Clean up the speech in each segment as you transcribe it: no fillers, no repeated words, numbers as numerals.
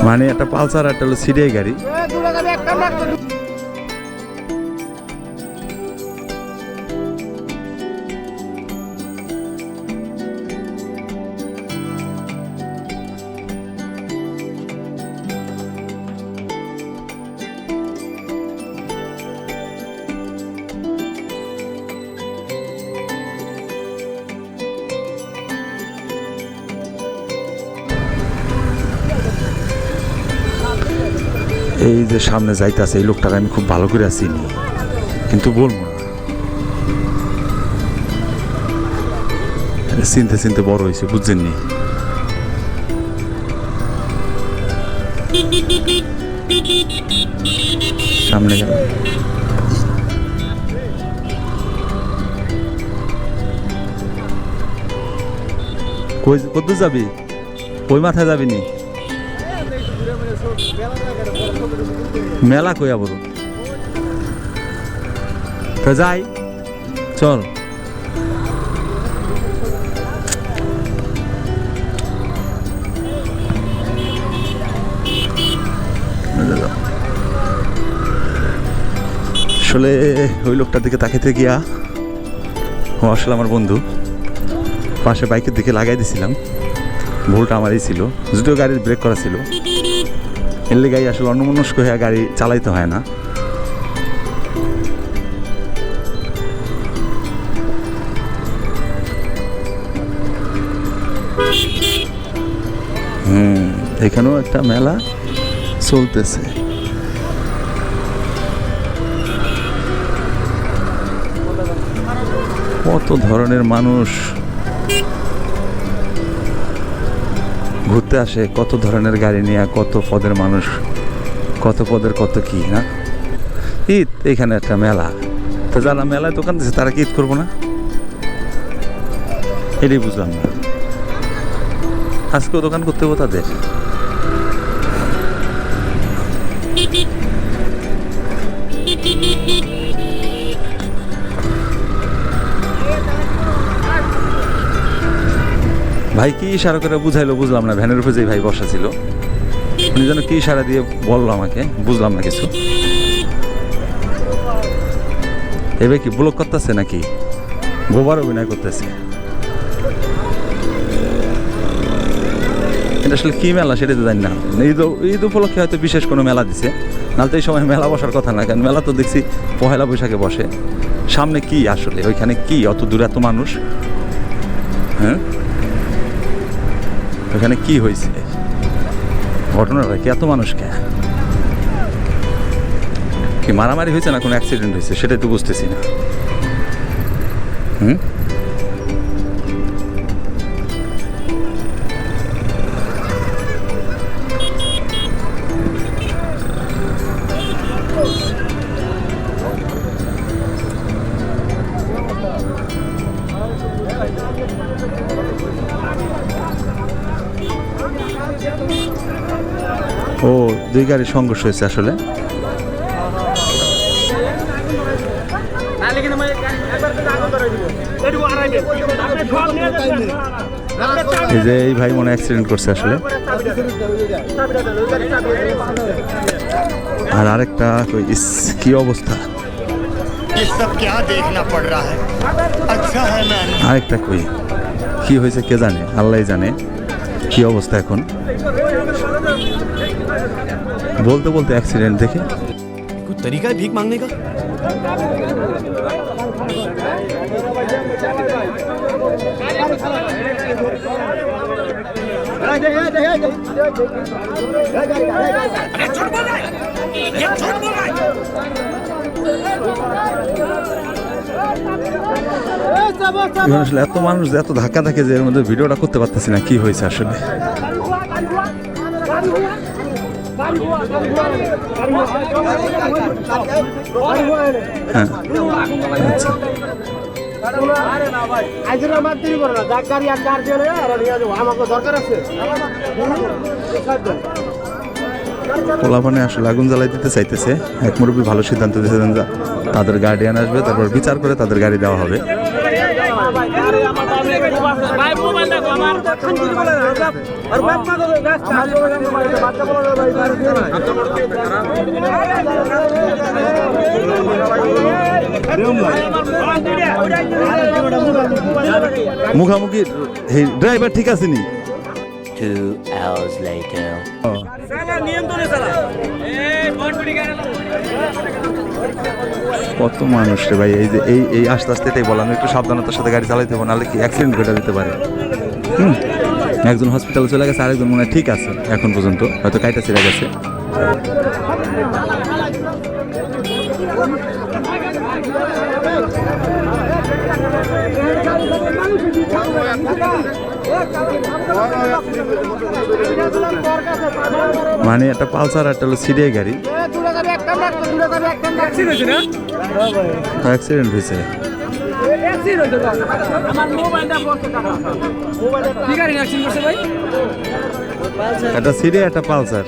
মানে একটা পালসার একটা হলো সিডিআই গাড়ি। এই যে সামনে যাইতেছে এই লোকটাকে আমি খুব ভালো করে চিনি, কিন্তু বলবো না। চিনতে চিনতে বড় হয়েছে, বুঝছেননি? সামনে গেল কত যাবি? ওই মাথায় যাবি নি? মেলা কইয়া বড় তো যাই, চল। আসলে ওই লোকটার দিকে তাকাইতে গিয়া ও আসলে আমার বন্ধু, পাশে বাইকের দিকে লাগাই দিছিলাম, ভুলটা আমারই ছিল। যদিও গাড়ির ব্রেক করা ছিল, এর লেগাই আসলে অন্যমনস্ক হয়ে গাড়ি চালাইতে হয় না। এখানেও একটা মেলা চলতেছে। কত ধরনের মানুষ ঘুরতে আসে, কত ধরনের গাড়ি নিয়ে, কত পদের মানুষ, কত পদের কত কি না। ঈদ এখানে একটা মেলা, তো যারা মেলায় দোকান দিচ্ছে তারা কি ঈদ করবো না? এটাই বুঝলাম না। আজকেও দোকান করতে হবো তাদের? ভাই কি ইশারা করে বুঝাইলো বুঝলাম না। ভ্যানের উপরে যে ভাই বসা ছিল উনি যেন কি ইশারা দিয়ে বললো আমাকে, বুঝলাম না কিছু। এবার কি ব্লক করতেছে নাকি গোবার অভিনয় করতেছে? এটা আসলে কি মেলা সেটা তো জানি না। ঈদ উপলক্ষে হয়তো বিশেষ কোনো মেলা দিছে, নাহলে তো এই সময় মেলা বসার কথা না। কারণ মেলা তো দেখছি পহেলা বৈশাখে বসে। সামনে কি আসলে ওইখানে কি অত দূরে এত মানুষ? হ্যাঁ, ওখানে কি হয়েছে? ঘটনাটা কি? এত মানুষ কে? কি মারামারি হয়েছে না কোনো অ্যাক্সিডেন্ট হয়েছে? সেটাই তো বুঝতেছি না। ও, দুই গাড়ির সংঘর্ষ হয়েছে আসলে। এই যে এই ভাই মনে অ্যাক্সিডেন্ট করছে আসলে। আর আরেকটা কি অবস্থা, আরেকটা কই কি হয়েছে কে জানে, আল্লাহ জানে কি অবস্থা এখন। बोलते बोलते एक्सीडेंट देखे। कुछ तरीका है भीख मांगने का? আসলে এত মানুষ এত ধাক্কা থাকে যে এর মধ্যে ভিডিওটা করতে পারতেছি না কি হয়েছে আসলে। পোলাপানে আসলে আগুন জ্বালাই দিতে চাইতেছে। এক মুরব্বী ভালো সিদ্ধান্ত দিয়েছেন, তাদের গার্ডিয়ান আসবে, তারপর বিচার করে তাদের গাড়ি দেওয়া হবে। মুখামুখি ড্রাইভার ঠিক আছে নি 2 hours later. কত মানুষ রে ভাই, এই যে এই আস্তে আস্তে এটাই বললাম, একটু সাবধানতার সাথে গাড়ি চালাইতে হবে, নাহলে কি অ্যাক্সিডেন্ট ঘটে যেতে পারে। একজন হসপিটালে চলে গেছে, আরেকজন মনে হয় ঠিক আছে এখন পর্যন্ত, হয়তো কাইটা ছিঁড়ে গেছে। মানে একটা পালসার একটা হলো সিডিআই গাড়ি, অ্যাক্সিডেন্ট হয়েছে। একটা সিডিআই একটা পালসার।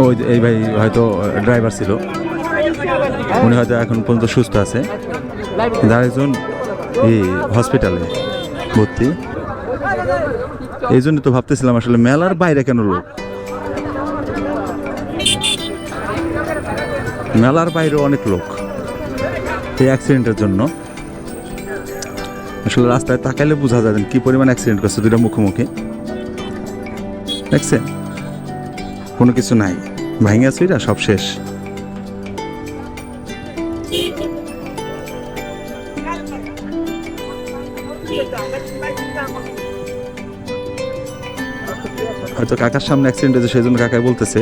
ওই এই ভাই হয়তো ড্রাইভার ছিল, উনি হয়তো এখন পর্যন্ত সুস্থ আছে, কিন্তু আরেকজন এই হসপিটালে ভর্তি। এই জন্য তো ভাবতেছিলাম আসলে মেলার বাইরে কেন লোক, মেলার বাইরে অনেক লোক এই অ্যাক্সিডেন্টের জন্য। আসলে রাস্তায় তাকাইলে বোঝা যাবেন কি পরিমাণ অ্যাক্সিডেন্ট করছে, দুইটা মুখোমুখি দেখছেন, কোনো কিছু নাই, ভাঙা চুইরা সব শেষ। হয়তো কাকার সামনে অ্যাক্সিডেন্ট হয়েছে, সেই জন্য কাকাই বলতেছে